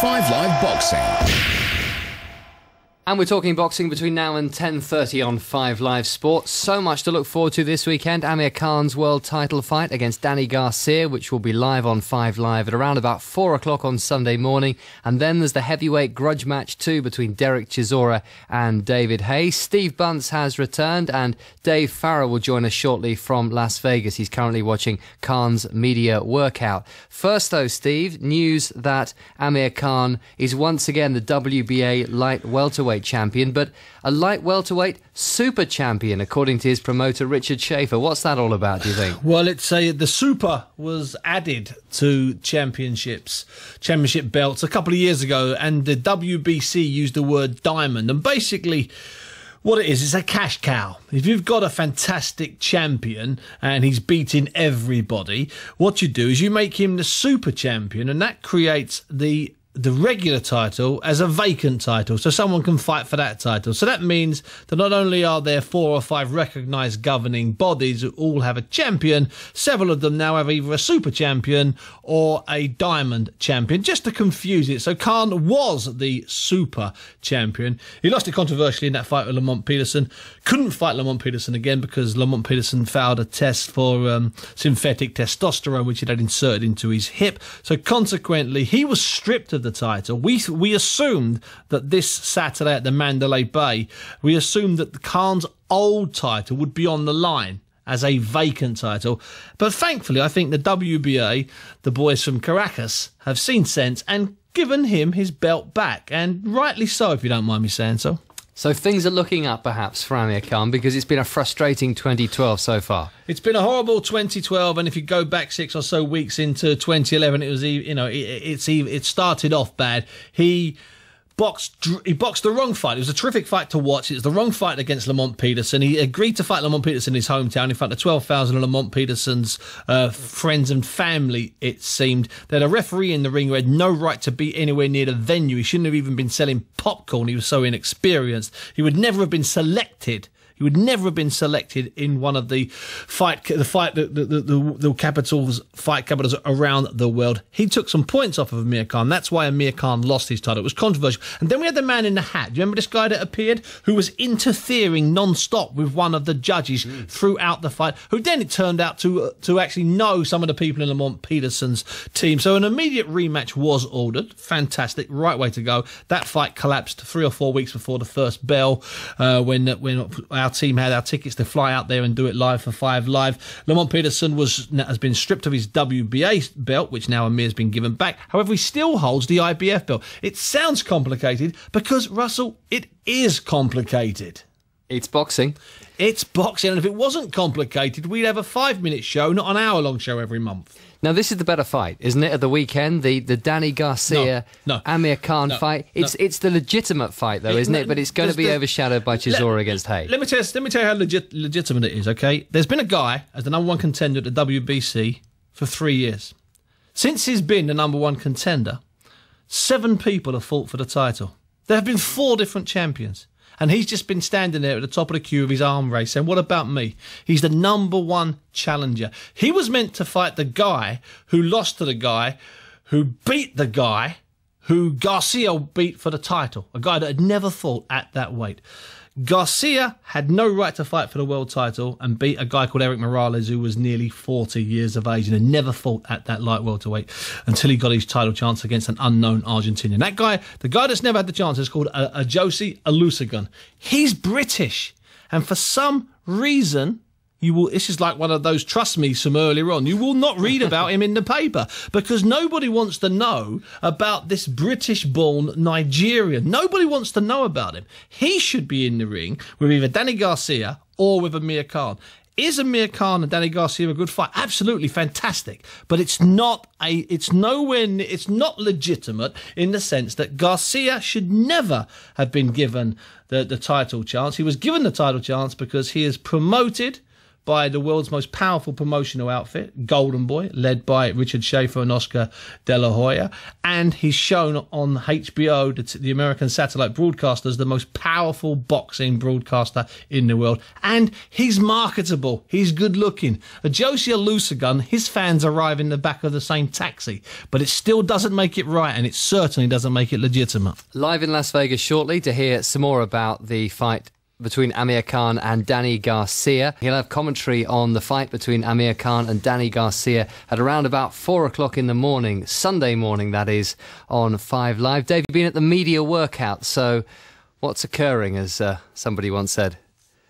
5 Live Boxing. And we're talking boxing between now and 10:30 on 5 Live Sports. So much to look forward to this weekend. Amir Khan's world title fight against Danny Garcia, which will be live on 5 Live at around about 4 o'clock on Sunday morning. And then there's the heavyweight grudge match too between Derek Chisora and David Haye. Steve Bunce has returned and Dave Farrell will join us shortly from Las Vegas. He's currently watching Khan's media workout. First though, Steve, news that Amir Khan is once again the WBA light-welterweight champion, but a light welterweight super champion, according to his promoter Richard Schaefer. What's that all about, do you think? Well, the super was added to championship belts a couple of years ago, and the WBC used the word diamond. And basically, what it is, it's a cash cow. If you've got a fantastic champion and he's beating everybody, what you do is you make him the super champion, and that creates the regular title as a vacant title, so someone can fight for that title. So that means that not only are there 4 or 5 recognised governing bodies who all have a champion, several of them now have either a super champion or a diamond champion, just to confuse it. So Khan was the super champion. He lost it controversially in that fight with Lamont Peterson. Couldn't fight Lamont Peterson again because Lamont Peterson failed a test for synthetic testosterone, which he had inserted into his hip. So consequently, he was stripped of the title. We assumed that this Saturday at the Mandalay Bay, we assumed that Khan's old title would be on the line as a vacant title. But thankfully, I think the WBA, the boys from Caracas, have seen sense and given him his belt back. And rightly so, if you don't mind me saying so. So things are looking up, perhaps, for Amir Khan, because it's been a frustrating 2012 so far. It's been a horrible 2012, and if you go back 6 or so weeks into 2011, it was, it started off bad. He boxed the wrong fight. It was a terrific fight to watch. It was the wrong fight against Lamont Peterson. He agreed to fight Lamont Peterson in his hometown in front of 12,000 of Lamont Peterson's friends and family, it seemed. They had a referee in the ring who had no right to be anywhere near the venue. He shouldn't have even been selling popcorn. He was so inexperienced. He would never have been selected. He would never have been selected in one of the fight capitals around the world. He took some points off of Amir Khan. That's why Amir Khan lost his title. It was controversial. And then we had the man in the hat. Do you remember this guy that appeared who was interfering non-stop with one of the judges throughout the fight, who then it turned out to actually know some of the people in Lamont Peterson's team. So an immediate rematch was ordered. Fantastic. Right way to go. That fight collapsed 3 or 4 weeks before the first bell when our team had our tickets to fly out there and do it live for 5 Live. Lamont Peterson has been stripped of his WBA belt, which now Amir's been given back. However, he still holds the IBF belt. It sounds complicated because, Russell, it is complicated. It's boxing. It's boxing, and if it wasn't complicated, we'd have a 5-minute show, not an hour-long show every month. Now, this is the better fight, isn't it, at the weekend? The Danny Garcia, Amir Khan fight. It's the legitimate fight, though, isn't it? But it's going to be overshadowed by Chisora against Haye. Let me tell you how legitimate it is, okay? There's been a guy as the number 1 contender at the WBC for 3 years. Since he's been the number 1 contender, 7 people have fought for the title. There have been 4 different champions. And he's just been standing there at the top of the queue of his arm race saying, what about me? He's the number 1 challenger. He was meant to fight the guy who lost to the guy who beat the guy who Garcia beat for the title, a guy that had never fought at that weight. Garcia had no right to fight for the world title and beat a guy called Eric Morales, who was nearly 40 years of age and had never fought at that light welterweight until he got his title chance against an unknown Argentinian. That guy, the guy that's never had the chance, is called a Josie Alusagun. He's British, and for some reason, this is like one of those, trust me, from earlier on, you will not read about him in the paper because nobody wants to know about this British-born Nigerian. Nobody wants to know about him. He should be in the ring with either Danny Garcia or with Amir Khan. Is Amir Khan and Danny Garcia a good fight? Absolutely fantastic. But it's not legitimate in the sense that Garcia should never have been given the title chance. He was given the title chance because he is promoted by the world's most powerful promotional outfit, Golden Boy, led by Richard Schaefer and Oscar De La Hoya. And he's shown on HBO, the American satellite broadcaster, as the most powerful boxing broadcaster in the world. And he's marketable. He's good looking. A Josie Alusagun, his fans arrive in the back of the same taxi. But it still doesn't make it right, and it certainly doesn't make it legitimate. Live in Las Vegas shortly to hear some more about the fight between Amir Khan and Danny Garcia. He'll have commentary on the fight between Amir Khan and Danny Garcia at around about 4 o'clock in the morning, Sunday morning that is, on 5 Live. Dave, you've been at the media workout, so what's occurring, as somebody once said?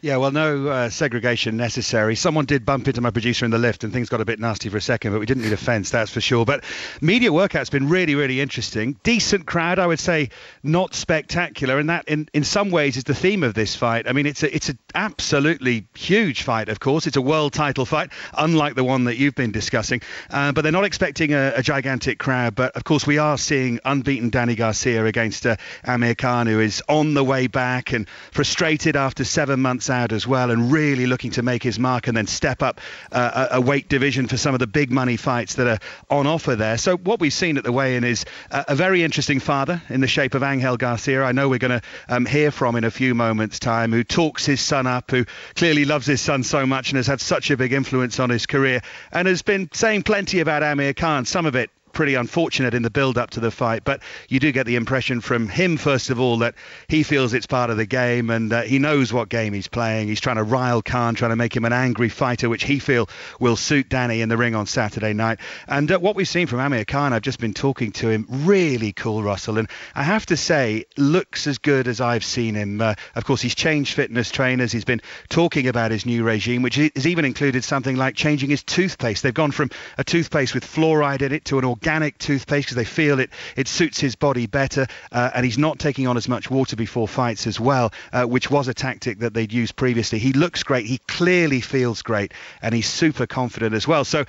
Yeah, well, no segregation necessary. Someone did bump into my producer in the lift and things got a bit nasty for a second, but we didn't need a fence, that's for sure. But media workout's been really, really interesting. Decent crowd, I would say, not spectacular. And that, in some ways, is the theme of this fight. I mean, it's an absolutely huge fight, of course. It's a world title fight, unlike the one that you've been discussing. But they're not expecting a gigantic crowd. But, of course, we are seeing unbeaten Danny Garcia against Amir Khan, who is on the way back and frustrated after 7 months out as well, and really looking to make his mark and then step up a weight division for some of the big money fights that are on offer there. So what we've seen at the weigh-in is a very interesting father in the shape of Angel Garcia. I know we're going to hear from in a few moments' time, who talks his son up, who clearly loves his son so much and has had such a big influence on his career, and has been saying plenty about Amir Khan, some of it pretty unfortunate in the build-up to the fight, but you do get the impression from him, first of all, that he feels it's part of the game, and he knows what game he's playing. He's trying to rile Khan, trying to make him an angry fighter, which he feel will suit Danny in the ring on Saturday night. And what we've seen from Amir Khan, I've just been talking to him, really cool, Russell, and I have to say, looks as good as I've seen him. Of course, he's changed fitness trainers. He's been talking about his new regime, which has even included something like changing his toothpaste. They've gone from a toothpaste with fluoride in it to an organic toothpaste because they feel it suits his body better, and he's not taking on as much water before fights as well, which was a tactic that they'd used previously. He looks great, he clearly feels great, and he's super confident as well. So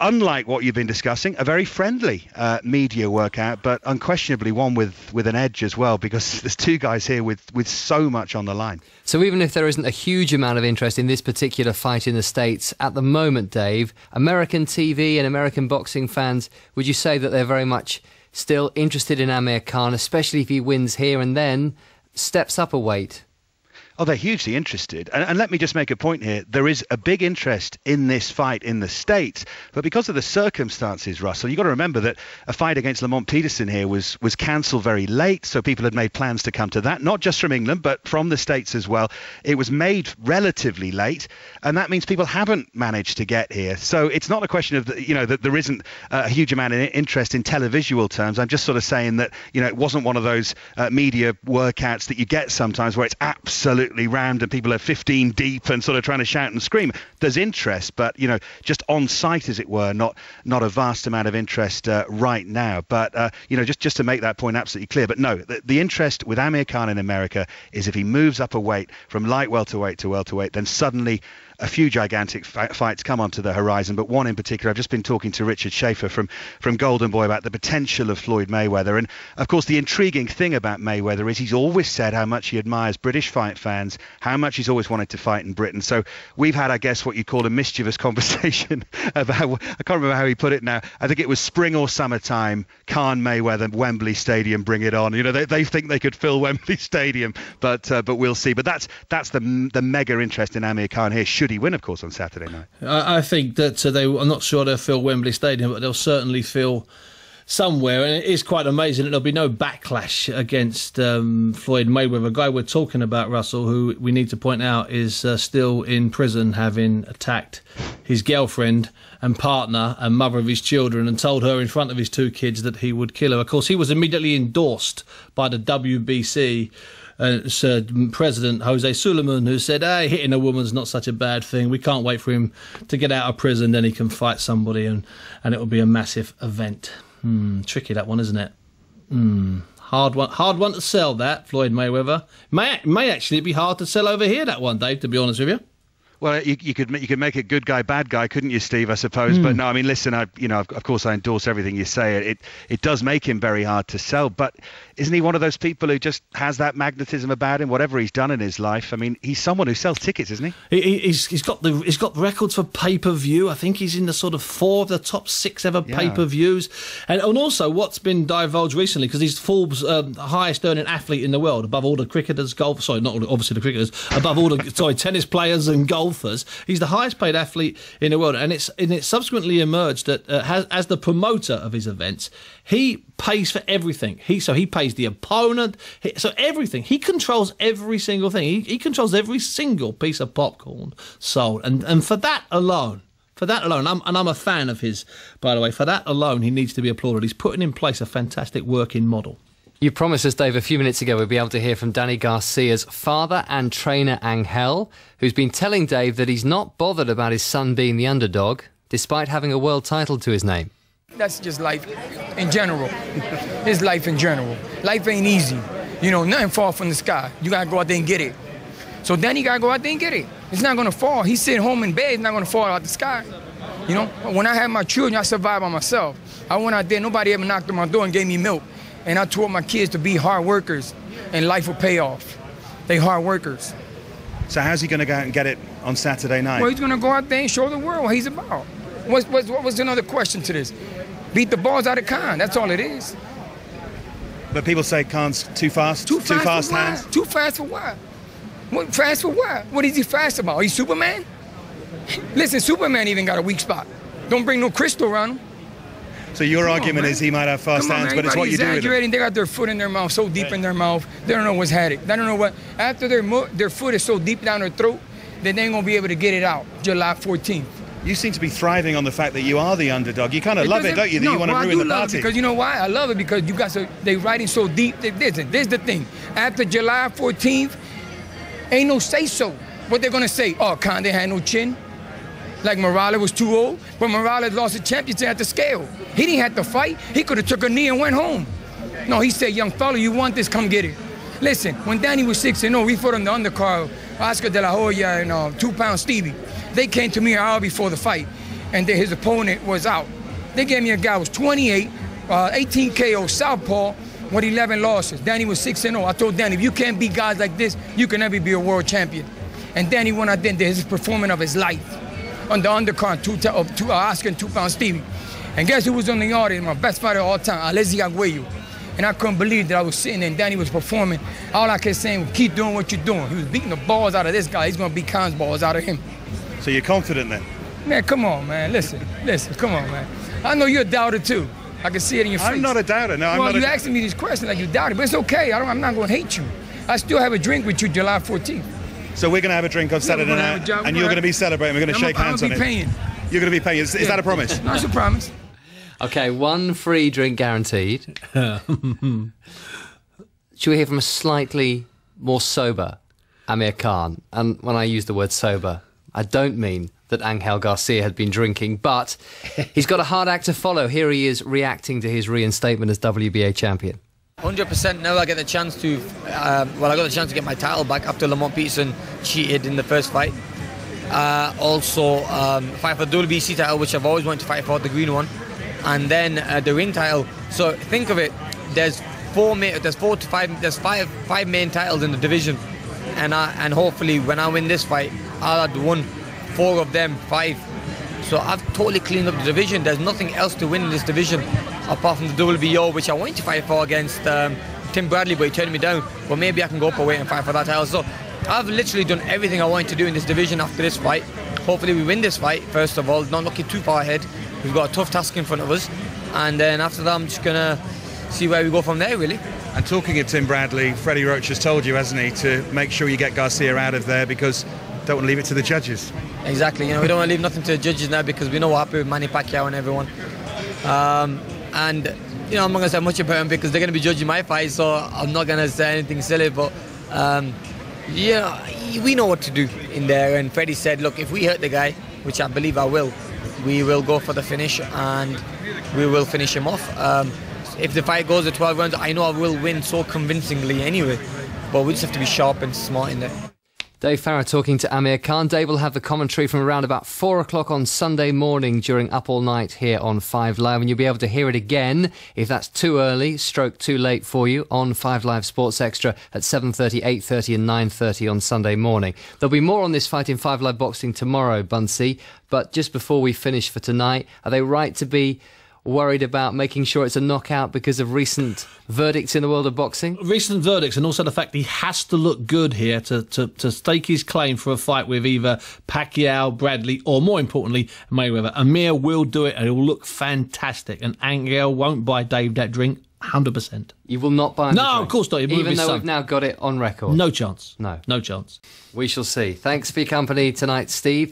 unlike what you've been discussing, a very friendly media workout, but unquestionably one with an edge as well, because there's two guys here with so much on the line. So even if there isn't a huge amount of interest in this particular fight in the States at the moment, Dave, American TV and American boxing fans, would you say that they're very much still interested in Amir Khan, especially if he wins here and then steps up a weight? Oh, they're hugely interested. And let me just make a point here. There is a big interest in this fight in the States, but because of the circumstances, Russell, you've got to remember that a fight against Lamont Peterson here was cancelled very late, so people had made plans to come to that, not just from England, but from the States as well. It was made relatively late, and that means people haven't managed to get here. So it's not a question of, that there isn't a huge amount of interest in televisual terms. I'm just sort of saying that, it wasn't one of those media workouts that you get sometimes where it's absolutely rammed and people are 15 deep and sort of trying to shout and scream. There's interest, but just on site, as it were, not a vast amount of interest right now. But just to make that point absolutely clear. But no, the interest with Amir Khan in America is if he moves up a weight from light welterweight to welterweight, then suddenly a few gigantic fights come onto the horizon, but one in particular. I've just been talking to Richard Schaefer from Golden Boy about the potential of Floyd Mayweather. And, of course, the intriguing thing about Mayweather is he's always said how much he admires British fight fans, how much he's always wanted to fight in Britain. So we've had, I guess, what you call a mischievous conversation about, I can't remember how he put it now. I think it was spring or summertime, Khan, Mayweather, Wembley Stadium, bring it on. They think they could fill Wembley Stadium, but we'll see. But that's the mega interest in Amir Khan here. Should he win, of course, on Saturday night? I think that I'm not sure they'll fill Wembley Stadium, but they'll certainly fill somewhere, and it is quite amazing that there'll be no backlash against Floyd Mayweather, a guy we're talking about, Russell, who we need to point out is still in prison, having attacked his girlfriend and partner and mother of his children and told her in front of his two kids that he would kill her. Of course, he was immediately endorsed by the WBC President Jose Suleiman, who said, hey, hitting a woman's not such a bad thing. We can't wait for him to get out of prison, then he can fight somebody, and it will be a massive event. Tricky, that one, isn't it? Hard one to sell, that, Floyd Mayweather. May actually be hard to sell over here, that one, Dave, to be honest with you. Well, you could make it good guy, bad guy, couldn't you, Steve? I suppose. But no, I mean, listen, of course, I endorse everything you say. It does make him very hard to sell. But isn't he one of those people who just has that magnetism about him? Whatever he's done in his life, I mean, he's someone who sells tickets, isn't he? He's got records for pay-per-view. I think he's in the sort of 4 of the top 6 ever pay-per-views. And also, what's been divulged recently, because he's Forbes' highest earning athlete in the world, above all the cricketers, not obviously the cricketers, above all the tennis players and golfers. He's the highest paid athlete in the world, and it's subsequently emerged that as the promoter of his events, he pays for everything. He pays the opponent, so everything. He controls every single thing. He controls every single piece of popcorn sold, and for that alone. I'm a fan of his, by the way. For that alone, he needs to be applauded. He's putting in place a fantastic working model. You promised us, Dave, a few minutes ago we'd be able to hear from Danny Garcia's father and trainer, Angel, who's been telling Dave that he's not bothered about his son being the underdog, despite having a world title to his name. That's just life in general. It's life in general. Life ain't easy. Nothing fall from the sky. You got to go out there and get it. So Danny got to go out there and get it. It's not going to fall. He's sitting home in bed. It's not going to fall out the sky. When I had my children, I survived by myself. I went out there. Nobody ever knocked on my door and gave me milk. And I taught my kids to be hard workers, and life will pay off. They hard workers. So how's he going to go out and get it on Saturday night? Well, he's going to go out there and show the world what he's about. What was another question to this? Beat the balls out of Khan. That's all it is. But people say Khan's too fast. Too fast hands. Too fast for what? What fast for what? What is he fast about? He's Superman? Listen, Superman even got a weak spot. Don't bring no crystal around him. So your argument is he might have fast hands, but it's what you do with it. They got their foot in their mouth, so deep in their mouth, they don't know what's had it. They don't know what. After their foot is so deep down their throat, that they ain't going to be able to get it out July 14th. You seem to be thriving on the fact that you are the underdog. You kind of love it, don't you? That you want to ruin the party. Because you know why? I love it because they riding so deep. Listen, there's the thing. After July 14th, ain't no say-so. What they're going to say? Oh, Khan, they had no chin. Like Morales was too old, but Morales lost the championship at the scale. He didn't have to fight. He could have took a knee and went home. No, he said, young fella, you want this, come get it. Listen, when Danny was 6-0, we fought on the undercard, Oscar De La Hoya and 2-pound Stevie. They came to me an hour before the fight, and his opponent was out. They gave me a guy who was 28, 18 KO, southpaw, with 11 losses. Danny was 6-0. I told Danny, if you can't beat guys like this, you can never be a world champion. And Danny went out there and did his performance of his life on the undercard, Oscar and 2-pound Stevie. And guess who was on the audience? My best fighter of all time, Alesi Arguello. And I couldn't believe that I was sitting there and Danny was performing. All I kept saying was, keep doing what you're doing. He was beating the balls out of this guy. He's going to beat Khan's balls out of him. So you're confident then? Man, come on, man. Listen, come on, man. I know you're a doubter, too. I can see it in your face. I'm not a doubter, no. Well, you're asking me these questions like you doubted, but it's okay. I'm not going to hate you. I still have a drink with you July 14th. So we're going to have a drink on Saturday night, and you're going to be celebrating. We're going to shake hands on it. I'm going to be paying. You're going to be paying. Is that a promise? No, it's a promise. Okay, one free drink guaranteed. Should we hear from a slightly more sober Amir Khan? And when I use the word sober, I don't mean that Angel Garcia had been drinking, but he's got a hard act to follow. Here he is reacting to his reinstatement as WBA champion. 100% now I get the chance to, I got the chance to get my title back after Lamont Peterson cheated in the first fight. Also, fight for the WBC title, which I've always wanted to fight for, the green one. And then the ring title. So think of it, there's five main titles in the division. And hopefully when I win this fight, I'll have won 4 of them, 5. So I've totally cleaned up the division. There's nothing else to win in this division apart from the WBO, which I wanted to fight for against Tim Bradley, but he turned me down. But maybe I can go up a weight and fight for that title. So I've literally done everything I wanted to do in this division after this fight. Hopefully we win this fight, first of all, not looking too far ahead. We've got a tough task in front of us. And then after that, I'm just going to see where we go from there, really. And talking of Tim Bradley, Freddie Roach has told you, hasn't he, to make sure you get Garcia out of there because don't want to leave it to the judges. Exactly, we don't want to leave nothing to the judges now because we know what happened with Manny Pacquiao and everyone. And I'm not going to say much about him because they're going to be judging my fight, so I'm not going to say anything silly, but we know what to do in there. And Freddie said, look, if we hurt the guy, which I believe I will, we will go for the finish and we will finish him off. If the fight goes to 12 rounds, I know I will win so convincingly anyway, but we just have to be sharp and smart in there. Dave Farah talking to Amir Khan. Dave will have the commentary from around about 4 o'clock on Sunday morning during Up All Night here on 5 Live, and you'll be able to hear it again if that's too early, stroke too late for you, on 5 Live Sports Extra at 7:30, 8:30 and 9:30 on Sunday morning. There'll be more on this fight in 5 Live Boxing tomorrow, Bunsey, but just before we finish for tonight, are they right to be worried about making sure it's a knockout because of recent verdicts in the world of boxing? Recent verdicts, and also the fact he has to look good here to stake his claim for a fight with either Pacquiao, Bradley, or more importantly, Mayweather. Amir will do it, and it will look fantastic. And Angel won't buy Dave that drink, 100%. You will not buy him No, of course not. Even though we've now got it on record. No chance. No. No chance. We shall see. Thanks for your company tonight, Steve.